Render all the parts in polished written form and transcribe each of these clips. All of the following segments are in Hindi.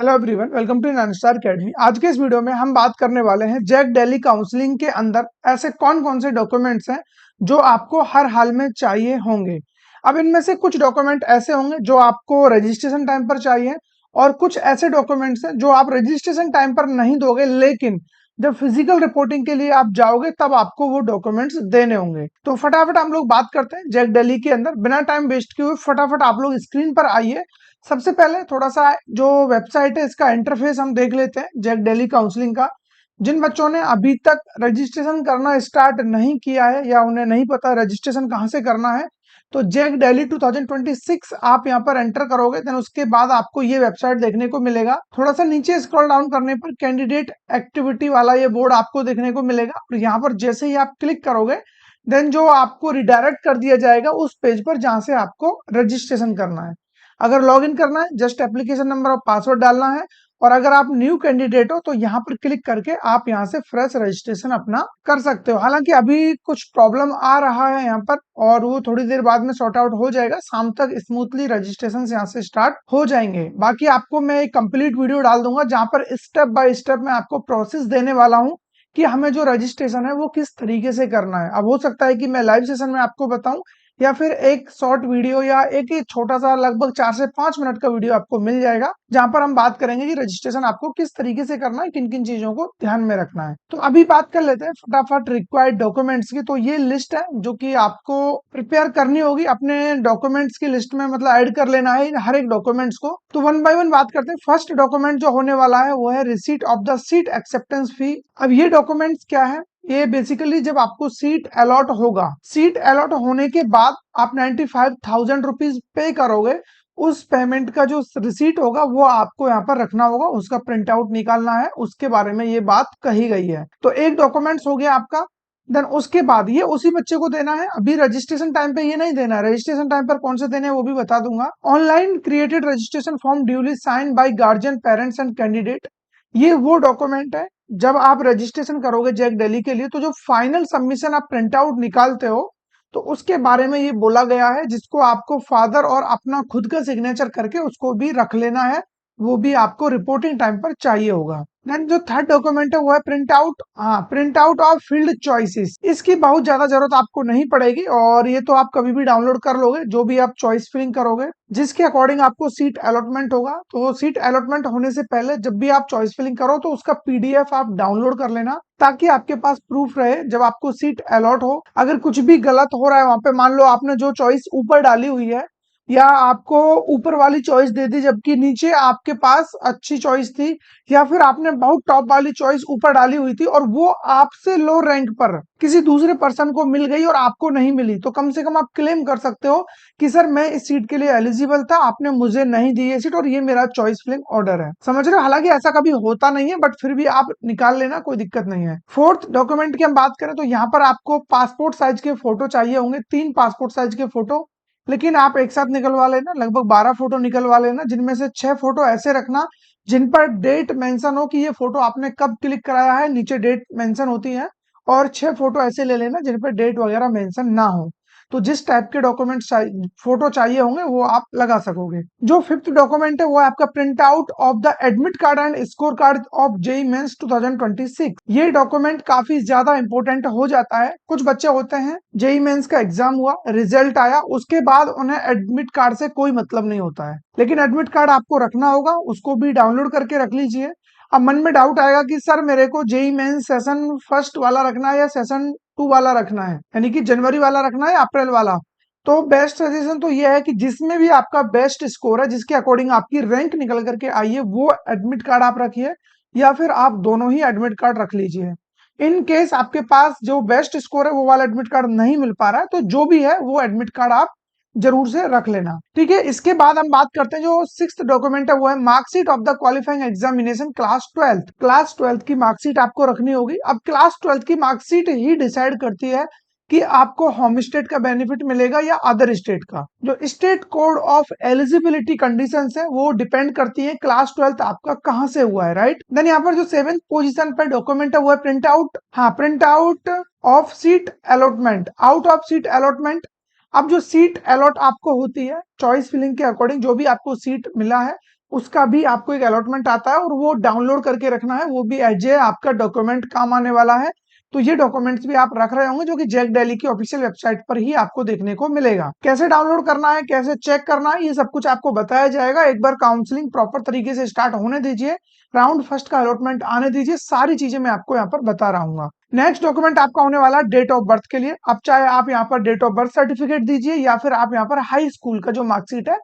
Hello everyone, welcome to Ninestar Academy. आज के इस वीडियो में हम बात करने वाले हैं जैक दिल्ली काउंसलिंग के अंदर ऐसे कौन कौन से डॉक्यूमेंट्स हैं जो आपको हर हाल में चाहिए होंगे। अब इनमें से कुछ डॉक्यूमेंट ऐसे होंगे जो आपको रजिस्ट्रेशन टाइम पर चाहिए और कुछ ऐसे डॉक्यूमेंट्स हैं जो आप रजिस्ट्रेशन टाइम पर नहीं दोगे, लेकिन जब फिजिकल रिपोर्टिंग के लिए आप जाओगे तब आपको वो डॉक्यूमेंट्स देने होंगे। तो फटाफट हम लोग बात करते हैं जैक दिल्ली के अंदर। बिना टाइम वेस्ट किए हुए फटाफट आप लोग स्क्रीन पर आइए। सबसे पहले थोड़ा सा जो वेबसाइट है इसका इंटरफेस हम देख लेते हैं जैक दिल्ली काउंसलिंग का। जिन बच्चों ने अभी तक रजिस्ट्रेशन करना स्टार्ट नहीं किया है या उन्हें नहीं पता रजिस्ट्रेशन कहाँ से करना है, तो जैक दिल्ली 2026 आप यहाँ पर एंटर करोगे, देन उसके बाद आपको ये वेबसाइट देखने को मिलेगा। थोड़ा सा नीचे स्क्रॉल डाउन करने पर कैंडिडेट एक्टिविटी वाला ये बोर्ड आपको देखने को मिलेगा और यहाँ पर जैसे ही आप क्लिक करोगे देन जो आपको रिडायरेक्ट कर दिया जाएगा उस पेज पर जहाँ से आपको रजिस्ट्रेशन करना है। अगर लॉगिन करना है जस्ट एप्लीकेशन नंबर और पासवर्ड डालना है, और अगर आप न्यू कैंडिडेट हो तो यहाँ पर क्लिक करके आप यहाँ से फ्रेश रजिस्ट्रेशन अपना कर सकते हो। हालांकि अभी कुछ प्रॉब्लम आ रहा है यहाँ पर और वो थोड़ी देर बाद में सॉर्ट आउट हो जाएगा। शाम तक स्मूथली रजिस्ट्रेशन यहाँ से स्टार्ट हो जाएंगे। बाकी आपको मैं एक कंप्लीट वीडियो डाल दूंगा जहां पर स्टेप बाय स्टेप मैं आपको प्रोसेस देने वाला हूँ कि हमें जो रजिस्ट्रेशन है वो किस तरीके से करना है। अब हो सकता है कि मैं लाइव सेशन में आपको बताऊं या फिर एक शॉर्ट वीडियो या एक ही छोटा सा लगभग 4 से 5 मिनट का वीडियो आपको मिल जाएगा जहां पर हम बात करेंगे कि रजिस्ट्रेशन आपको किस तरीके से करना है, किन किन चीजों को ध्यान में रखना है। तो अभी बात कर लेते हैं फटाफट रिक्वायर्ड डॉक्यूमेंट्स की। तो ये लिस्ट है जो कि आपको प्रिपेयर करनी होगी अपने डॉक्यूमेंट्स की लिस्ट में, मतलब ऐड कर लेना है हर एक डॉक्यूमेंट्स को। तो वन बाय वन बात करते हैं। फर्स्ट डॉक्यूमेंट जो होने वाला है वो है receipt of the seat acceptance fee. अब ये डॉक्यूमेंट्स क्या है, ये बेसिकली जब आपको सीट अलॉट होगा, सीट अलॉट होने के बाद आप 95,000 रुपीज पे करोगे, उस पेमेंट का जो रिसीट होगा वो आपको यहाँ पर रखना होगा, उसका प्रिंट आउट निकालना है। उसके बारे में ये बात कही गई है। तो एक डॉक्यूमेंट्स हो गया आपका। देन उसके बाद ये उसी बच्चे को देना है, अभी रजिस्ट्रेशन टाइम पे ये नहीं देना है। रजिस्ट्रेशन टाइम पर कौन से देने हैं वो भी बता दूंगा। Online created registration form duly sign by guardian, parents and candidate. ये वो डॉक्यूमेंट है जब आप रजिस्ट्रेशन करोगे जैक दिल्ली के लिए, तो जो फाइनल सबमिशन आप प्रिंट आउट निकालते हो तो उसके बारे में ये बोला गया है, जिसको आपको फादर और अपना खुद का सिग्नेचर करके उसको भी रख लेना है। वो भी आपको रिपोर्टिंग टाइम पर चाहिए होगा। देन जो थर्ड डॉक्यूमेंट है वो है प्रिंट आउट। हाँ, print out of field choices. इसकी बहुत ज्यादा जरूरत आपको नहीं पड़ेगी और ये तो आप कभी भी डाउनलोड कर लोगे जो भी आप चॉइस फिलिंग करोगे, जिसके अकॉर्डिंग आपको सीट अलॉटमेंट होगा। तो सीट अलॉटमेंट होने से पहले जब भी आप चॉइस फिलिंग करो तो उसका पीडीएफ आप डाउनलोड कर लेना, ताकि आपके पास प्रूफ रहे जब आपको सीट अलॉट हो। अगर कुछ भी गलत हो रहा है वहां पे, मान लो आपने जो चॉइस ऊपर डाली हुई है या आपको ऊपर वाली चॉइस दे दी जबकि नीचे आपके पास अच्छी चॉइस थी, या फिर आपने बहुत टॉप वाली चॉइस ऊपर डाली हुई थी और वो आपसे लो रैंक पर किसी दूसरे पर्सन को मिल गई और आपको नहीं मिली, तो कम से कम आप क्लेम कर सकते हो कि सर मैं इस सीट के लिए एलिजिबल था, आपने मुझे नहीं दी ये सीट और ये मेरा चॉइस फिलिंग ऑर्डर है। समझ रहे हो? हालांकि ऐसा कभी होता नहीं है बट फिर भी आप निकाल लेना, कोई दिक्कत नहीं है। फोर्थ डॉक्यूमेंट की हम बात करें तो यहाँ पर आपको पासपोर्ट साइज के फोटो चाहिए होंगे, 3 पासपोर्ट साइज के फोटो। लेकिन आप एक साथ निकलवा लेना, लगभग 12 फोटो निकलवा लेना, जिनमें से 6 फोटो ऐसे रखना जिन पर डेट मेंशन हो कि ये फोटो आपने कब क्लिक कराया है, नीचे डेट मेंशन होती है। और 6 फोटो ऐसे ले लेना जिन पर डेट वगैरह मेंशन ना हो। तो जिस टाइप के डॉक्यूमेंट फोटो चाहिए होंगे वो आप लगा सकोगे। जो फिफ्थ डॉक्यूमेंट है वो है आपका print out of the admit card and score card of JEE Mains 2026। ये डॉक्यूमेंट काफी ज्यादा इंपॉर्टेंट हो जाता है। कुछ बच्चे होते हैं जेई मेंस का एग्जाम हुआ, रिजल्ट आया, उसके बाद उन्हें एडमिट कार्ड से कोई मतलब नहीं होता है, लेकिन एडमिट कार्ड आपको रखना होगा, उसको भी डाउनलोड करके रख लीजिए। अब मन में डाउट आएगा कि सर मेरे को जेई मेंस सेशन फर्स्ट वाला रखना है या सेशन 2 वाला रखना है, यानी कि जनवरी वाला रखना है या अप्रैल वाला। तो बेस्ट सजेशन तो ये है कि जिसमें भी आपका बेस्ट स्कोर है, जिसके अकॉर्डिंग आपकी रैंक निकल करके आई है, वो एडमिट कार्ड आप रखिए, या फिर आप दोनों ही एडमिट कार्ड रख लीजिए। इन केस आपके पास जो बेस्ट स्कोर है वो वाला एडमिट कार्ड नहीं मिल पा रहा है तो जो भी है वो एडमिट कार्ड आप जरूर से रख लेना, ठीक है। इसके बाद हम बात करते हैं जो सिक्स्थ डॉक्यूमेंट है वो है marksheet of the qualifying examination class 12 की मार्कशीट आपको रखनी होगी। अब क्लास 12 की मार्कशीट ही डिसाइड करती है कि आपको होम स्टेट का बेनिफिट मिलेगा या अदर स्टेट का। जो state code of eligibility conditions है वो डिपेंड करती है क्लास 12 आपका कहां से हुआ है, राइट। देन यहाँ पर जो 7th पोजीशन पर डॉक्यूमेंट है वो है प्रिंट आउट। हाँ, print out of seat allotment, out of seat allotment. अब जो सीट अलॉट आपको होती है चॉइस फिलिंग के अकॉर्डिंग, जो भी आपको सीट मिला है उसका भी आपको एक अलॉटमेंट आता है और वो डाउनलोड करके रखना है, वो भी एज ए आपका डॉक्यूमेंट काम आने वाला है। तो ये डॉक्यूमेंट्स भी आप रख रहे होंगे जो कि जैक दिल्ली की ऑफिशियल वेबसाइट पर ही आपको देखने को मिलेगा। कैसे डाउनलोड करना है, कैसे चेक करना है, ये सब कुछ आपको बताया जाएगा। एक बार काउंसलिंग प्रॉपर तरीके से स्टार्ट होने दीजिए, राउंड फर्स्ट का अलॉटमेंट आने दीजिए, सारी चीजें मैं आपको यहाँ पर बता रहा हूँ। नेक्स्ट डॉक्यूमेंट आपका होने वाला है डेट ऑफ बर्थ के लिए। अब चाहे आप यहाँ पर डेट ऑफ बर्थ सर्टिफिकेट दीजिए या फिर आप यहाँ पर हाई स्कूल का जो मार्कशीट है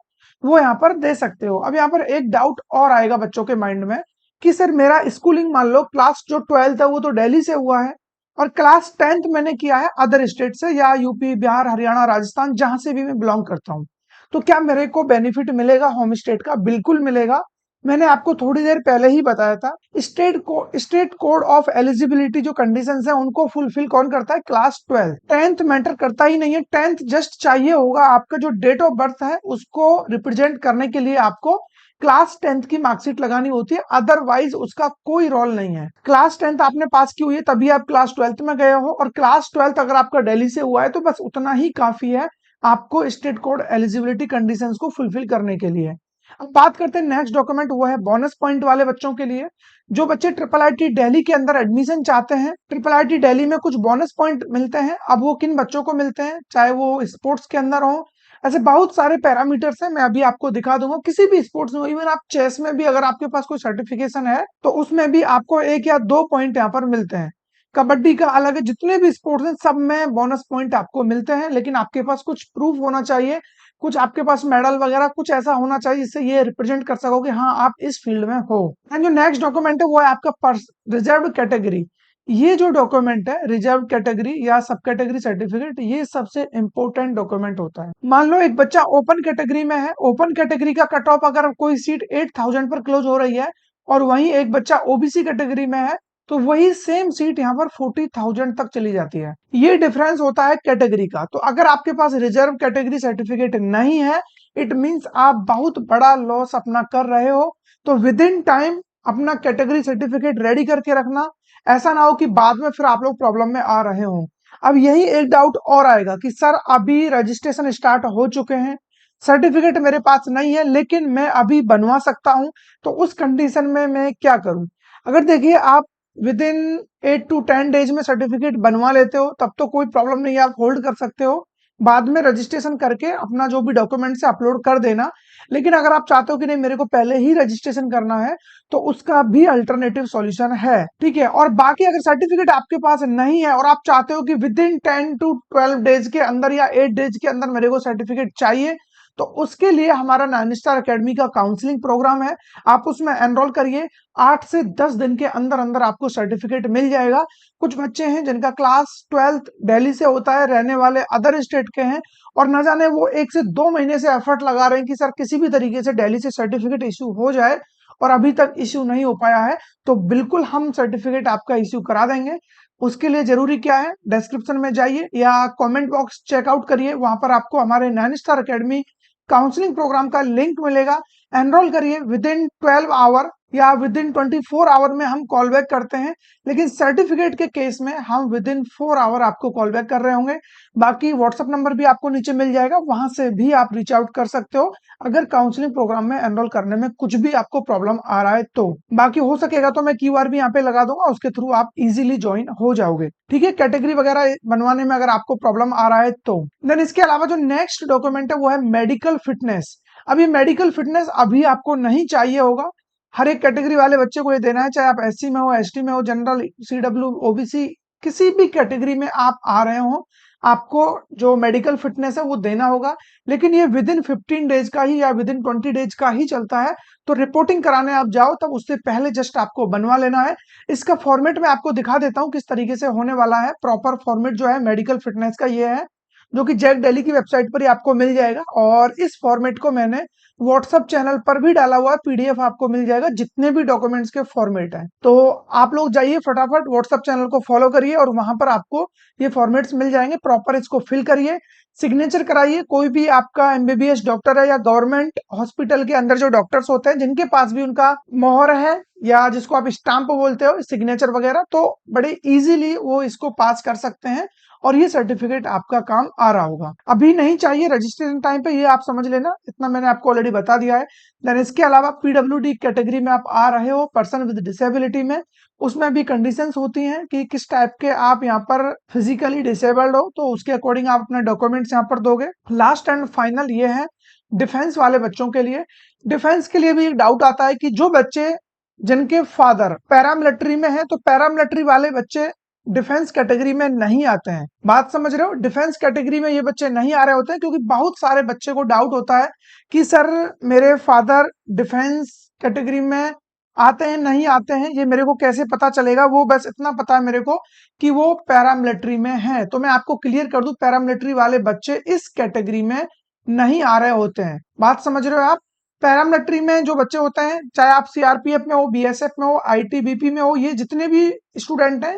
वो यहाँ पर दे सकते हो। अब यहाँ पर एक डाउट और आएगा बच्चों के माइंड में कि सर मेरा स्कूलिंग मान लो क्लास जो 12th है वो तो दिल्ली से हुआ है और क्लास 10th मैंने किया है अदर स्टेट से या यूपी, बिहार, हरियाणा, राजस्थान, जहां से भी मैं बिलोंग करता हूँ, तो क्या मेरे को बेनिफिट मिलेगा होम स्टेट का? बिल्कुल मिलेगा। मैंने आपको थोड़ी देर पहले ही बताया था, स्टेट कोड ऑफ एलिजिबिलिटी जो कंडीशंस है उनको फुलफिल कौन करता है? क्लास 12। 10th मैटर करता ही नहीं है, 10th जस्ट चाहिए होगा आपका जो डेट ऑफ बर्थ है उसको रिप्रेजेंट करने के लिए आपको क्लास 10th की मार्कशीट लगानी होती है, अदरवाइज उसका कोई रोल नहीं है। क्लास 10th आपने पास की हुई है तभी आप क्लास 12th में गए हो, और क्लास 12th अगर आपका दिल्ली से हुआ है तो बस उतना ही काफी है आपको स्टेट कोड एलिजिबिलिटी कंडीशंस को फुलफिल करने के लिए। अब बात करते हैं नेक्स्ट डॉक्यूमेंट, वो है बोनस पॉइंट वाले बच्चों के लिए। जो बच्चे ट्रिपल आईटी दिल्ली के अंदर एडमिशन चाहते हैं, ट्रिपल आईटी दिल्ली में कुछ बोनस पॉइंट मिलते हैं। अब वो किन बच्चों को मिलते हैं, चाहे वो स्पोर्ट्स के अंदर हो, ऐसे बहुत सारे पैरामीटर्स हैं, मैं अभी आपको दिखा दूंगा। किसी भी स्पोर्ट्स में, इवन आप चेस में भी अगर आपके पास कोई सर्टिफिकेशन है तो उसमें भी आपको 1 या 2 पॉइंट यहाँ पर मिलते हैं। कबड्डी का अलग है, जितने भी स्पोर्ट्स हैं सब में बोनस पॉइंट आपको मिलते हैं, लेकिन आपके पास कुछ प्रूफ होना चाहिए, कुछ आपके पास मेडल वगैरह कुछ ऐसा होना चाहिए जिससे ये रिप्रेजेंट कर सको कि हाँ आप इस फील्ड में हो। एंड जो नेक्स्ट डॉक्यूमेंट है वो है आपका रिजर्व कैटेगरी। ये जो डॉक्यूमेंट है रिजर्व कैटेगरी या सब कैटेगरी सर्टिफिकेट, ये सबसे इंपॉर्टेंट डॉक्यूमेंट होता है। मान लो एक बच्चा ओपन कैटेगरी में है, ओपन कैटेगरी का कट ऑफ अगर कोई सीट 8000 पर क्लोज हो रही है और वहीं एक बच्चा ओबीसी कैटेगरी में है तो वही सेम सीट यहाँ पर 40,000 तक चली जाती है। ये डिफरेंस होता है कैटेगरी का। तो अगर आपके पास रिजर्व कैटेगरी सर्टिफिकेट नहीं है, इट मींस आप बहुत बड़ा लॉस अपना कर रहे हो। तो विद इन टाइम अपना कैटेगरी सर्टिफिकेट रेडी करके रखना, ऐसा ना हो कि बाद में फिर आप लोग प्रॉब्लम में आ रहे हो। अब यही एक डाउट और आएगा कि सर अभी रजिस्ट्रेशन स्टार्ट हो चुके हैं, सर्टिफिकेट मेरे पास नहीं है लेकिन मैं अभी बनवा सकता हूं, तो उस कंडीशन में मैं क्या करूं? अगर देखिए आप विद इन 8 to 10 डेज में सर्टिफिकेट बनवा लेते हो तब तो कोई प्रॉब्लम नहीं है, आप होल्ड कर सकते हो, बाद में रजिस्ट्रेशन करके अपना जो भी डॉक्यूमेंट्स है अपलोड कर देना। लेकिन अगर आप चाहते हो कि नहीं मेरे को पहले ही रजिस्ट्रेशन करना है तो उसका भी अल्टरनेटिव सॉल्यूशन है, ठीक है। और बाकी अगर सर्टिफिकेट आपके पास नहीं है और आप चाहते हो कि विद इन 10 to 12 डेज के अंदर या 8 डेज के अंदर मेरे को सर्टिफिकेट चाहिए, तो उसके लिए हमारा 9 स्टार अकेडमी का काउंसलिंग प्रोग्राम है, आप उसमें एनरोल करिए। 8 से 10 दिन के अंदर अंदर आपको सर्टिफिकेट मिल जाएगा। कुछ बच्चे हैं जिनका क्लास 12th दिल्ली से होता है, रहने वाले अदर स्टेट के हैं, और न जाने वो 1 से 2 महीने से एफर्ट लगा रहे हैं कि सर किसी भी तरीके से दिल्ली से सर्टिफिकेट इश्यू हो जाए, और अभी तक इश्यू नहीं हो पाया है। तो बिल्कुल हम सर्टिफिकेट आपका इश्यू करा देंगे। उसके लिए जरूरी क्या है, डिस्क्रिप्शन में जाइए या कमेंट बॉक्स चेकआउट करिए, वहां पर आपको हमारे 9 स्टार अकेडमी काउंसलिंग प्रोग्राम का लिंक मिलेगा। एनरोल करिए, विद इन 12 आवर या विद इन 24 आवर में हम कॉल बैक करते हैं, लेकिन सर्टिफिकेट के केस में हम विद इन 4 आवर आपको कॉल बैक कर रहे होंगे। बाकी व्हाट्सएप नंबर भी आपको नीचे मिल जाएगा, वहां से भी आप रीच आउट कर सकते हो अगर काउंसलिंग प्रोग्राम में एनरोल करने में कुछ भी आपको प्रॉब्लम आ रहा है तो। बाकी हो सकेगा तो मैं क्यूआर भी यहाँ पे लगा दूंगा, उसके थ्रू आप इजीली ज्वाइन हो जाओगे, ठीक है। कैटेगरी वगैरह बनवाने में अगर आपको प्रॉब्लम आ रहा है तो। देन इसके अलावा जो नेक्स्ट डॉक्यूमेंट है वो है मेडिकल फिटनेस। अब ये मेडिकल फिटनेस अभी आपको नहीं चाहिए होगा, हर एक कैटेगरी वाले बच्चे को ये देना है, चाहे आप एससी में हो, एसटी में हो, जनरल, सीडब्ल्यू, ओबीसी, किसी भी कैटेगरी में आप आ रहे हो, आपको जो मेडिकल फिटनेस है वो देना होगा। लेकिन ये विद इन 15 डेज का ही या विद इन 20 डेज का ही चलता है, तो रिपोर्टिंग कराने आप जाओ तब उससे पहले जस्ट आपको बनवा लेना है। इसका फॉर्मेट मैं आपको दिखा देता हूँ किस तरीके से होने वाला है। प्रॉपर फॉर्मेट जो है मेडिकल फिटनेस का ये है, जो कि जैक दिल्ली की वेबसाइट पर ही आपको मिल जाएगा, और इस फॉर्मेट को मैंने व्हाट्सएप चैनल पर भी डाला हुआ है, पीडीएफ आपको मिल जाएगा जितने भी डॉक्यूमेंट्स के फॉर्मेट हैं। तो आप लोग जाइए फटाफट व्हाट्सएप चैनल को फॉलो करिए और वहां पर आपको ये फॉर्मेट्स मिल जाएंगे, प्रॉपर इसको फिल करिए, सिग्नेचर कराइए। कोई भी आपका एमबीबीएस डॉक्टर है या गवर्नमेंट हॉस्पिटल के अंदर जो डॉक्टर्स होते हैं जिनके पास भी उनका मोहर है या जिसको आप स्टाम्प बोलते हो, सिग्नेचर वगैरह, तो बड़े इजीली वो इसको पास कर सकते हैं और ये सर्टिफिकेट आपका काम आ रहा होगा। अभी नहीं चाहिए रजिस्ट्रेशन टाइम पे, ये आप समझ लेना, इतना मैंने आपको ऑलरेडी बता दिया है। देन इसके अलावा पीडब्ल्यूडी कैटेगरी में आप आ रहे हो, पर्सन विद डिसेबिलिटी में, उसमें भी कंडीशंस होती हैं कि किस टाइप के आप यहाँ पर फिजिकली डिसेबल्ड हो, तो उसके अकॉर्डिंग आप अपने डॉक्यूमेंट्स यहाँ पर दोगे। लास्ट एंड फाइनल ये है डिफेंस वाले बच्चों के लिए। डिफेंस के लिए भी एक डाउट आता है कि जो बच्चे जिनके फादर पैरामिलिट्री में है, तो पैरामिलिट्री वाले बच्चे डिफेंस कैटेगरी में नहीं आते हैं। बात समझ रहे हो? डिफेंस कैटेगरी में ये बच्चे नहीं आ रहे होते हैं, क्योंकि बहुत सारे बच्चे को डाउट होता है कि सर मेरे फादर डिफेंस कैटेगरी में आते हैं नहीं आते हैं, ये मेरे को कैसे पता चलेगा? वो बस इतना पता है मेरे को कि वो पैरामिलिट्री में है। तो मैं आपको क्लियर कर दूं, पैरामिलिट्री वाले बच्चे इस कैटेगरी में नहीं आ रहे होते हैं। बात समझ रहे हो आप? पैरामिलिट्री में जो बच्चे होते हैं, चाहे आप सीआरपीएफ में हो, बीएसएफ में हो, आईटीबीपी में हो, ये जितने भी स्टूडेंट हैं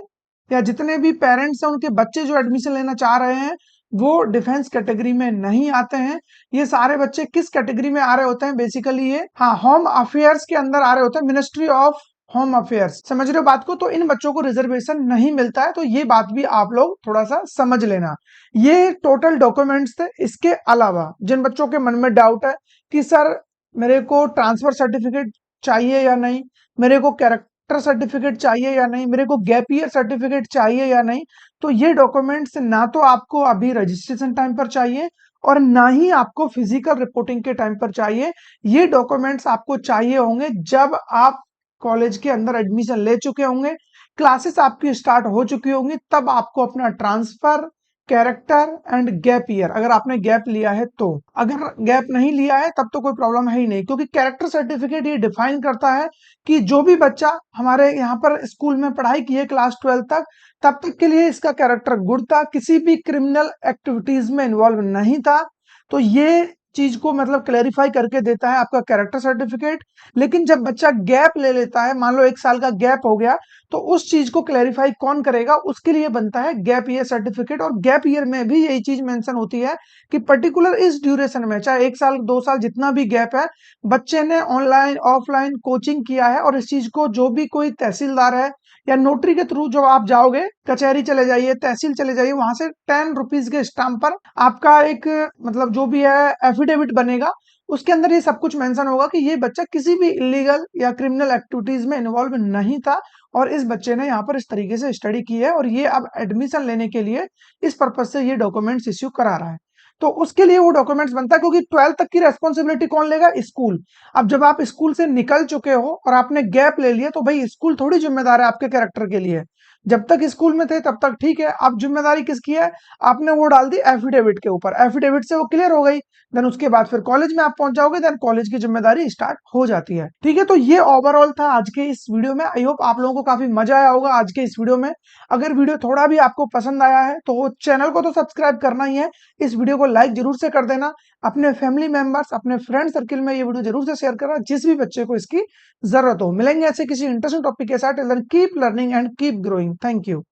या जितने भी पेरेंट्स हैं, उनके बच्चे जो एडमिशन लेना चाह रहे हैं वो डिफेंस कैटेगरी में नहीं आते हैं। ये सारे बच्चे किस कैटेगरी में आ रहे होते हैं? बेसिकली ये होम अफेयर्स के अंदर आ रहे होते हैं, मिनिस्ट्री ऑफ होम अफेयर्स। समझ रहे हो बात को? तो इन बच्चों को रिजर्वेशन नहीं मिलता है, तो ये बात भी आप लोग थोड़ा सा समझ लेना। ये टोटल डॉक्यूमेंट्स थे। इसके अलावा जिन बच्चों के मन में डाउट है कि सर मेरे को ट्रांसफर सर्टिफिकेट चाहिए या नहीं, मेरे को कैरेक्टर सर्टिफिकेट चाहिए या नहीं, मेरे को गैप ईयर सर्टिफिकेट चाहिए या नहीं, तो ये डॉक्यूमेंट्स ना तो आपको अभी रजिस्ट्रेशन टाइम पर चाहिए और ना ही आपको फिजिकल रिपोर्टिंग के टाइम पर चाहिए। ये डॉक्यूमेंट्स आपको चाहिए होंगे जब आप कॉलेज के अंदर एडमिशन ले चुके होंगे, क्लासेस आपकी स्टार्ट हो चुकी होंगी, तब आपको अपना transfer, character and gap year, अगर आपने गैप लिया है तो। अगर गैप नहीं लिया है तब तो कोई प्रॉब्लम है ही नहीं, क्योंकि कैरेक्टर सर्टिफिकेट ये डिफाइन करता है कि जो भी बच्चा हमारे यहाँ पर स्कूल में पढ़ाई की है क्लास 12 तक, तब तक के लिए इसका कैरेक्टर गुड था, किसी भी क्रिमिनल एक्टिविटीज में इन्वॉल्व नहीं था। तो ये चीज को मतलब क्लैरिफाई करके देता है आपका कैरेक्टर सर्टिफिकेट। लेकिन जब बच्चा गैप ले लेता है, मान लो 1 साल का गैप हो गया, तो उस चीज को क्लैरिफाई कौन करेगा? उसके लिए बनता है गैप ईयर सर्टिफिकेट। और गैप ईयर में भी यही चीज मेंशन होती है कि पर्टिकुलर इस ड्यूरेशन में, चाहे 1 साल 2 साल जितना भी गैप है, बच्चे ने ऑनलाइन ऑफलाइन कोचिंग किया है, और इस चीज को जो भी कोई तहसीलदार है या नोटरी के थ्रू जो आप जाओगे, कचहरी चले जाइए, तहसील चले जाइए, वहां से 10 रुपीज के स्टाम्प पर आपका एक मतलब जो भी है एफिडेविट बनेगा, उसके अंदर ये सब कुछ मेंशन होगा कि ये बच्चा किसी भी इलीगल या क्रिमिनल एक्टिविटीज में इन्वॉल्व नहीं था, और इस बच्चे ने यहाँ पर इस तरीके से स्टडी की है, और ये अब एडमिशन लेने के लिए इस पर्पज से ये डॉक्यूमेंट्स इश्यू करा रहा है। तो उसके लिए वो डॉक्यूमेंट्स बनता है, क्योंकि 12 तक की रेस्पॉन्सिबिलिटी कौन लेगा? स्कूल। अब जब आप स्कूल से निकल चुके हो और आपने गैप ले लिया, तो भाई स्कूल थोड़ी जिम्मेदार है आपके कैरेक्टर के लिए। जब तक स्कूल में थे तब तक ठीक है, अब जिम्मेदारी किसकी है? आपने वो डाल दी एफिडेविट के ऊपर, एफिडेविट से वो क्लियर हो गई, देन उसके बाद फिर कॉलेज में आप पहुंच जाओगे, देन कॉलेज की जिम्मेदारी स्टार्ट हो जाती है। ठीक है, तो ये ओवरऑल था आज के इस वीडियो में। आई होप आप लोगों को काफी मजा आया होगा आज के इस वीडियो में। अगर वीडियो थोड़ा भी आपको पसंद आया है तो चैनल को तो सब्सक्राइब करना ही है, इस वीडियो को लाइक जरूर से कर देना, अपने फैमिली मेंबर्स, अपने फ्रेंड सर्किल में ये वीडियो जरूर से शेयर करना, जिस भी बच्चे को इसकी जरूरत हो। मिलेंगे ऐसे किसी इंटरेस्टिंग टॉपिक के साथ। Keep learning and keep growing. Thank you.